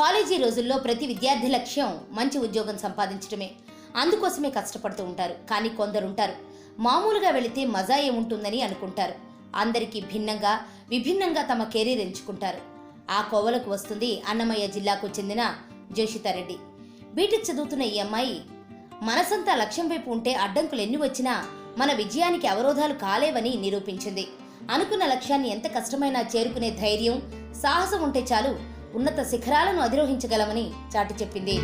College రోజుల్లో ప్రతి విద్యార్థి లక్ష్యం మంచి ఉద్యోగం సంపాదించడమే. అందుకోసమే కష్టపడుతూ ఉంటారు. కానీ కొందరుంటారు, మామూలుగా వెళితే మజా ఏముంటుందని అనుకుంటారు. అందరికీ భిన్నంగా విభిన్నంగా తమ కెరీర్ ఎంచుకుంటారు. ఆ కోవలకు వస్తుంది అన్నమయ్య జిల్లాకు చెందిన జోషితారెడ్డి. బీటెక్ చదువుతున్న ఈ అమ్మాయి మనసంతా లక్ష్యం వైపు ఉంటే అడ్డంకులు ఎన్ని వచ్చినా మన విజయానికి అవరోధాలు కాలేవని నిరూపించింది. అనుకున్న లక్ష్యాన్ని ఎంత కష్టమైనా చేరుకునే ధైర్యం, సాహసం ఉంటే చాలు ఉన్నత శిఖరాలను అధిరోహించగలమని చాటి చెప్పింది.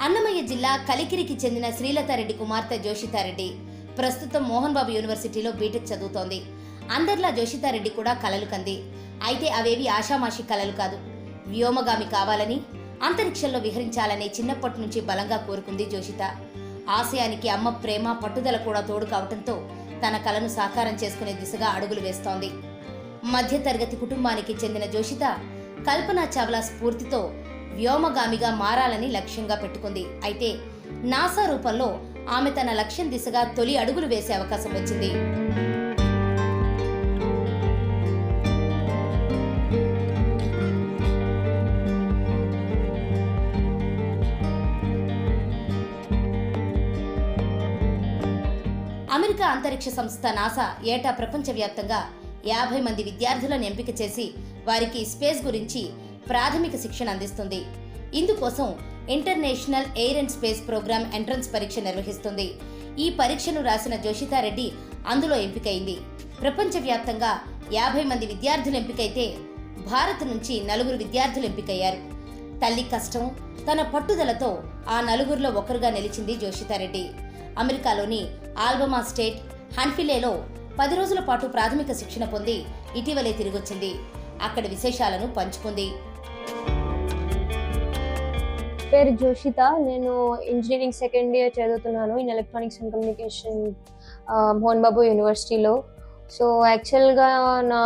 అన్నమయ్య జిల్లా కలికిరికి చెందిన శ్రీలతారెడ్డి కుమార్తె జోషితారెడ్డి ప్రస్తుతం మోహన్ బాబు యూనివర్సిటీలో బీటెక్ చదువుతోంది. అందరిలా జోషితారెడ్డి కూడా కలలు కంది. అయితే అవేవి ఆషామాషి కలలు కాదు. వ్యోమగామి కావాలని, అంతరిక్షంలో విహరించాలనే చిన్నప్పటి నుంచి బలంగా కోరుకుంది జోషిత. ఆశయానికి అమ్మ ప్రేమ, పట్టుదల కూడా తోడు కావటంతో తన కలను సాకారం చేసుకునే దిశగా అడుగులు వేస్తోంది. మధ్యతరగతి కుటుంబానికి చెందిన జోషిత కల్పనా చావ్లా స్ఫూర్తితో వ్యోమగామిగా మారాలని లక్ష్యంగా పెట్టుకుంది. అయితే నాసా రూపంలో ఆమె తన లక్ష్యం దిశగా తొలి అడుగులు వేసే అవకాశం వచ్చింది. అమెరికా అంతరిక్ష సంస్థ నాసా ఏటా ప్రపంచవ్యాప్తంగా 50 మంది విద్యార్థులను ఎంపిక చేసి వారికి స్పేస్ గురించి ప్రాథమిక శిక్షణ అందిస్తుంది. ఇందుకోసం international air and space program entrance పరీక్ష నిర్వహిస్తుంది. ఈ పరీక్షను రాసిన జోషితారెడ్డి అందులో ఎంపికైంది. ప్రపంచవ్యాప్తంగా 50 మంది విద్యార్థులు ఎంపికైతే భారత్ నుంచి 4 విద్యార్థులు ఎంపికయ్యారు. తల్లి కష్టం, తన పట్టుదలతో ఆ 4లో ఒకరుగా నిలిచింది జోషితారెడ్డి. అమెరికాలోని ఆల్బమా స్టేట్ హన్ఫిలేలో 10 రోజుల పాటు ప్రాథమిక శిక్షణ పొంది ఇటీవలే తిరిగొచ్చింది. అక్కడి విశేషాలను పంచుకుంది. పేరు జోషిత. నేను ఇంజనీరింగ్ సెకండ్ ఇయర్ చదువుతున్నాను in electronics and communication Mohan Babu యూనివర్సిటీలో. సో యాక్చువల్గా నా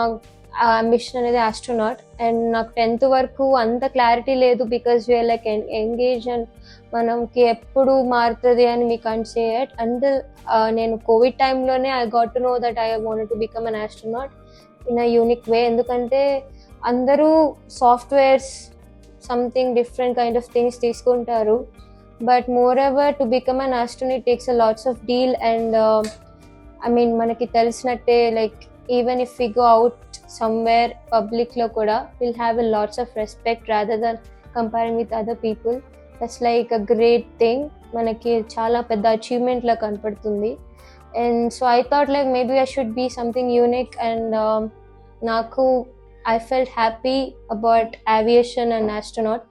అంబిషన్ అనేది ఆస్ట్రోనాట్. అండ్ నాకు 10th వరకు అంత క్లారిటీ లేదు, because we're like engage and మనకి ఎప్పుడు మారుతుంది అని we can't say it until నేను కోవిడ్ టైంలోనే I got to know that I wanted to become an astronaut in a unique way. ఎందుకంటే అందరూ softwares something different kind of things తీసుకుంటారు, but more ever to become an astronaut takes a lots of deal. And I mean మనకి తెలిసినట్టే like even if we go out somewhere పబ్లిక్లో కూడా will have a lots of respect rather than comparing with other people. That's like a great thing. మనకి చాలా పెద్ద achievement లా కనపడుతుంది. And so I thought like maybe I should be something unique. And నాకు I felt happy about aviation and astronaut.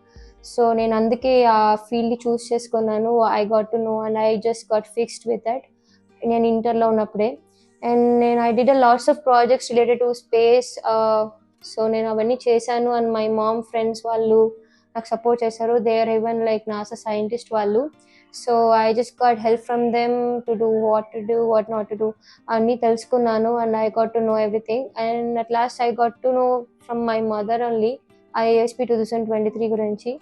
So నేను అందుకే ఆ field choose చేసుకున్నాను. I got to know and I just got fixed with that నేను ఇంటర్లో ఉన్నప్పుడే. And నేను I did a lots of projects related to space. So నేను అవన్నీ చేశాను. అండ్ మై మామ్ ఫ్రెండ్స్ వాళ్ళు నాకు సపోర్ట్ చేశారు. They are even like NASA scientist వాళ్ళు. So I just got help from them to do what not to do అన్నీ తెలుసుకున్నాను. And I got to know everything. And at last I got to know from my mother only IISP 2023 గురించి.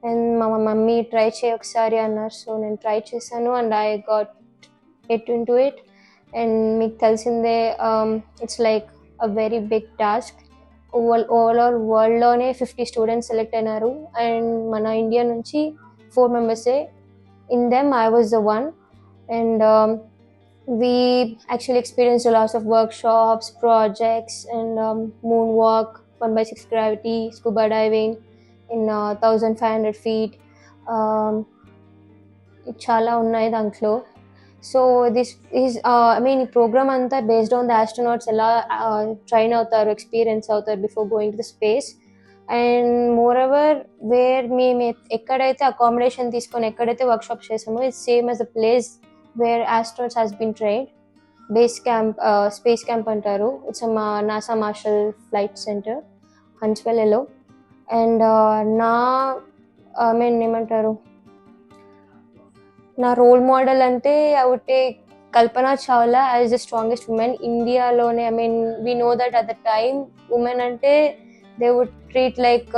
And మా mummy try చేయి ఒకసారి అన్నారు. So నేను try చేశాను and I got get into it. And మీకు తెలిసిందే it's like a very big task. Overall వరల్డ్లోనే 50 స్టూడెంట్స్ సెలెక్ట్ అయినారు. అండ్ మన ఇండియా నుంచి 4 మెంబర్సే. In them, I was the one. And we actually experienced a lot of workshops, projects, and moonwalk, 1/6 gravity, scuba diving in 1,500 feet. Chala unnai dantlo. So this is, I mean, the program anta based on the astronauts ela train avutaru, experience avutaru before going to the space. And more ever where మేము ఎక్కడైతే accommodation తీసుకొని ఎక్కడైతే workshop చేసామో it's same as the place where astronauts has been trained. Base camp, space camp అంటారు. It's NASA Marshall flight center హన్స్వెల్లో. And నా I mean ఏమంటారు, నా రోల్ మోడల్ అంటే I would take Kalpana Chawla as the strongest women ఇండియాలోనే. I mean we know that at the time women అంటే they would treat like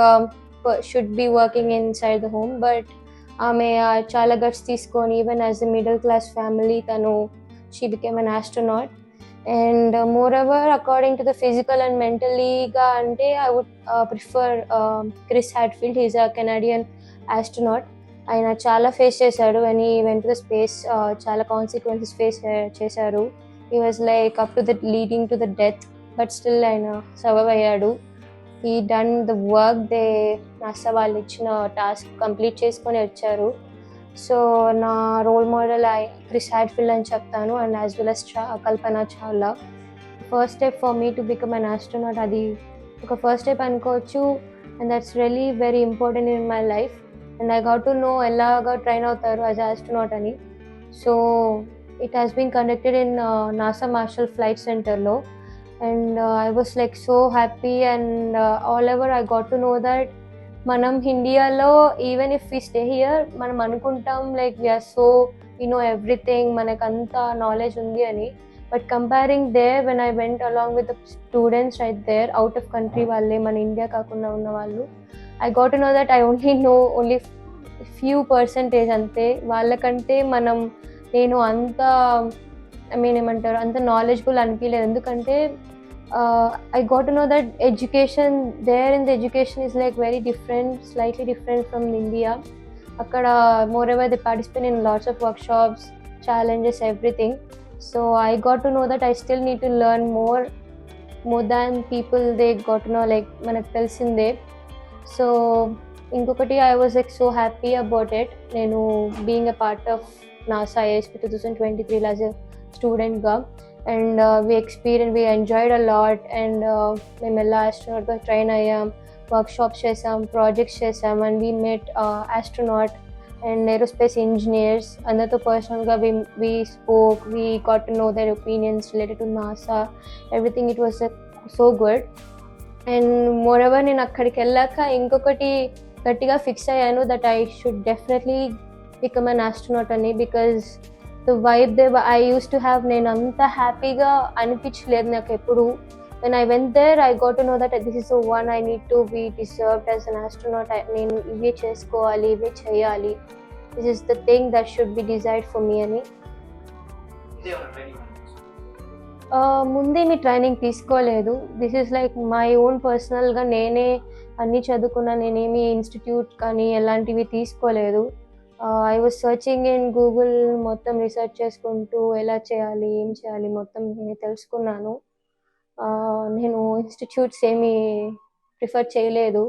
should be working inside the home, but ఆమె చాలా guts తీసుకొని even as a middle class family తను she became an astronaut. And more ever according to the physical and మెంటలీగా అంటే I would prefer Chris Hadfield. He's a Canadian astronaut. ఆయన చాలా face చేశాడు when he went to the space. చాలా consequences face చేశారు. He was like up to the leading to the death, but still ఆయన survive అయ్యాడు. He done the work. NASA వాళ్ళు ఇచ్చిన task complete చేసుకొని వచ్చారు. సో నా రోల్ మోడల్ క్రిస్ హ్యాడ్ఫీల్డ్ అని చెప్తాను, and as well as Kalpana Chawla. First step for me to become an astronaut, అది ఒక ఫస్ట్ స్టెప్ అనుకోవచ్చు. And that's really very important in my life. And I got to know ఎలాగా train అవుతారు as astronaut అని. So it has been conducted in NASA Marshall flight సెంటర్లో. And I was like so happy, and all over I got to know that మనం ఇండియాలో even if we stay here మనం అనుకుంటాం like we are so you know everything, మనకు అంత knowledge ఉంది అని. But comparing there when I went along with the students right there out of country వాళ్ళే, మన ఇండియా కాకుండా ఉన్న వాళ్ళు, I got to know that I only few percentage అంతే. వాళ్ళకంటే నేను అంత ఏమంటారు అంత నాలెడ్జబుల్ అనిపించలేదు. ఎందుకంటే I got to know that education there in the education is like very different, slightly different from India. Akkada moreover they participate in lots of workshops, challenges, everything. So I got to know that I still need to learn more than people they got to know, like manaku telisinde. So inkokati I was like so happy about it, nenu being a part of NASA ISP 2023 as a student ga. And we enjoyed a lot, and మేము ఎలా ఆస్ట్రోనాట్గా train అయ్యాం, workshops చేసాం, projects చేసాం, and we met astronaut and aerospace engineers. అందరితో పర్సనల్గా we spoke, we got to know their opinions related to NASA, everything. It was so good. And moreover నేను అక్కడికి వెళ్ళాక ఇంకొకటి గట్టిగా ఫిక్స్ అయ్యాను that I should definitely become an astronaut అని, because the vibe there I used to have, నేను అంత హ్యాపీగా అనిపించలేదు నాకు ఎప్పుడు. when I went there I got to know that this is the one I need to be deserved as an astronaut. నేను ఇవే చేసుకోవాలి, ఇవే చేయాలి, this is the thing that should be desired for me అని. ముందే మీ training తీసుకోలేదు. This is like my own పర్సనల్గా నేనే అన్నీ చదువుకున్నా. నేనేమి ఇన్స్టిట్యూట్ కానీ ఎలాంటివి తీసుకోలేదు. I was searching in Google, మొత్తం రీసెర్చ్ చేసుకుంటూ ఎలా చేయాలి, ఏం చేయాలి మొత్తం నేను తెలుసుకున్నాను. నేను ఇన్స్టిట్యూట్స్ ఏమీ ప్రిఫర్ చేయలేదు.